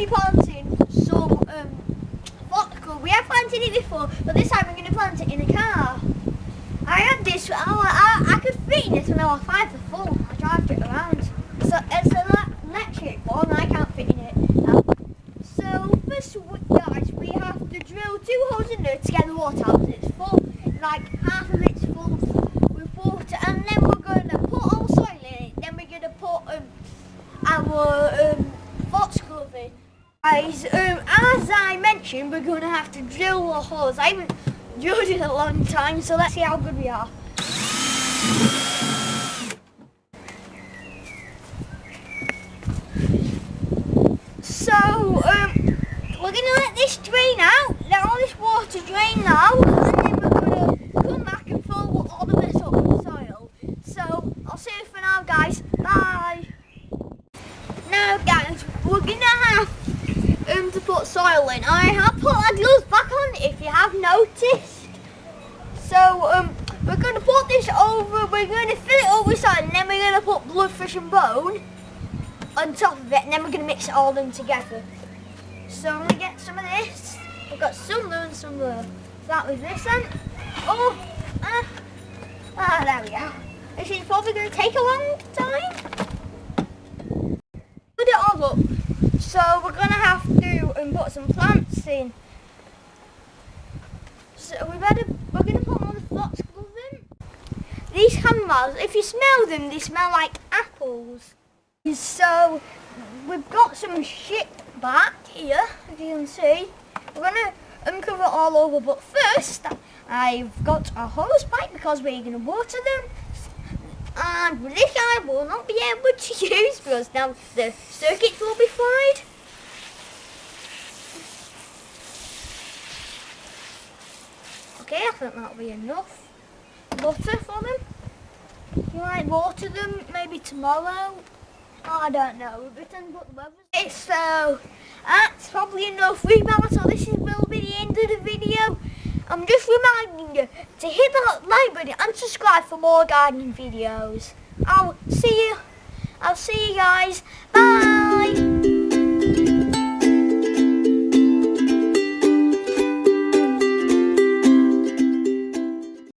be planting some foxglove. We have planted it before, but this time we're going to plant it in a car. I had this, I could fit in it when I was 5 to 4. I drive it around. So it's an electric one, I can't fit in it. So first, guys, we have to drill 2 holes in there to get the water out. It's full, like half of it's full with water, and then we're going to put all soil in it. Then we're going to put our foxglove in. Guys, as I mentioned, we're going to have to drill the holes. I haven't drilled it a long time, so let's see how good we are. So, we're going to let this drain out, let all this water drain out, and then we're going to come back and fill all of this up with soil. So, I'll see you for now, guys. Bye! Now, guys, we're going to have to put soil in. I have put our gloves back on, if you have noticed. So, we're going to put this over, we're going to fill it up with soil, and then we're going to put bloodfish and bone on top of it, and then we're going to mix it all in together. So I'm going to get some of this. We've got some there and some there. Start with this then. There we go. This is probably going to take a long time. Put it all up. So we're going to have to put some plants in. So we're going to put all the foxglove in. These canvas, if you smell them, they smell like apples. So we've got some shit back here, as you can see. We're going to uncover it all over, but first I've got a hose pipe because we're going to water them. And this I will not be able to use because now the circuits will be fried. Okay, I think that'll be enough water for them. You might water them maybe tomorrow. I don't know, we've written what the weather is. So that's probably enough remember, so this will be the end of the video. I'm just reminding you to hit the like button and subscribe for more gardening videos. I'll see you guys. Bye!